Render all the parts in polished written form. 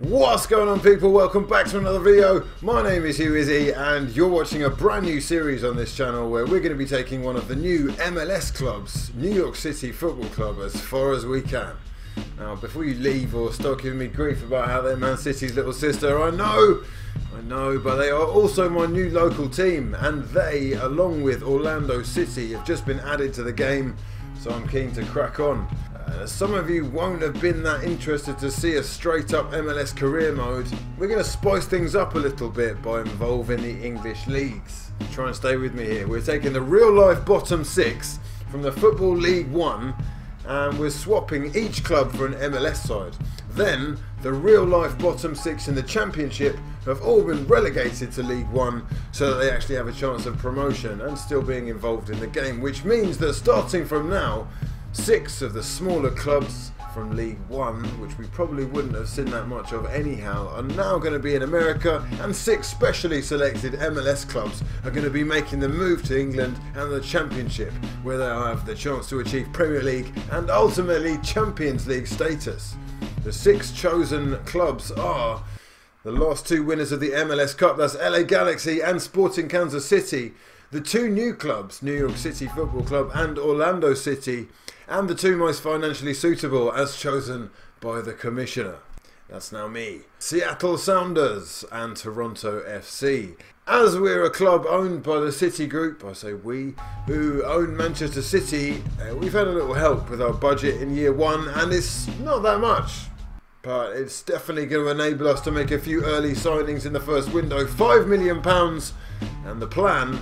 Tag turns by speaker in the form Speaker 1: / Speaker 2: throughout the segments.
Speaker 1: What's going on, people? Welcome back to another video. My name is hughwizzy and you're watching a brand new series on this channel where we're going to be taking one of the new MLS clubs, New York City Football Club, as far as we can. Now, before you leave or start giving me grief about how they're Man City's little sister, I know, but they are also my new local team, and they, along with Orlando City, have just been added to the game, so I'm keen to crack on. Some of you won't have been that interested to see a straight up MLS career mode. We're going to spice things up a little bit by involving the English leagues. Try and stay with me here. We're taking the real life bottom six from the Football League 1 and we're swapping each club for an MLS side. Then the real life bottom six in the Championship have all been relegated to League 1 so that they actually have a chance of promotion and still being involved in the game, which means that starting from now, 6 of the smaller clubs from League 1, which we probably wouldn't have seen that much of anyhow, are now going to be in America, and 6 specially selected MLS clubs are going to be making the move to England and the Championship, where they'll have the chance to achieve Premier League and ultimately Champions League status. The 6 chosen clubs are the last 2 winners of the MLS Cup, that's LA Galaxy and Sporting Kansas City, the 2 new clubs, New York City Football Club and Orlando City, and the 2 most financially suitable as chosen by the Commissioner. That's now me. Seattle Sounders and Toronto FC. As we're a club owned by the City Group, I say we, who own Manchester City, we've had a little help with our budget in year 1, and it's not that much. But it's definitely going to enable us to make a few early signings in the first window. £5 million, and the plan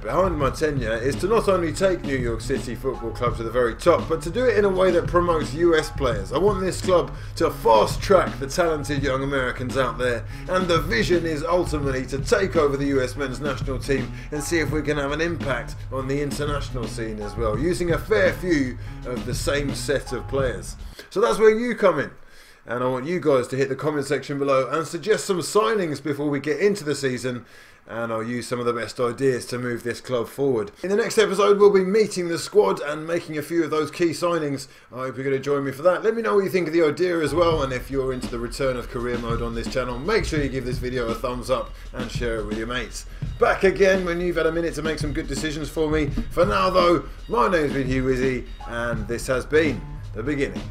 Speaker 1: behind my tenure is to not only take New York City Football Club to the very top, but to do it in a way that promotes US players. I want this club to fast track the talented young Americans out there, and the vision is ultimately to take over the US men's national team and see if we can have an impact on the international scene as well, using a fair few of the same set of players. So that's where you come in. And I want you guys to hit the comment section below and suggest some signings before we get into the season, and I'll use some of the best ideas to move this club forward. In the next episode, we'll be meeting the squad and making a few of those key signings. I hope you're going to join me for that. Let me know what you think of the idea as well, and if you're into the return of career mode on this channel, make sure you give this video a thumbs up and share it with your mates. Back again when you've had a minute to make some good decisions for me. For now though, my name's been hughwizzy, and this has been the beginning.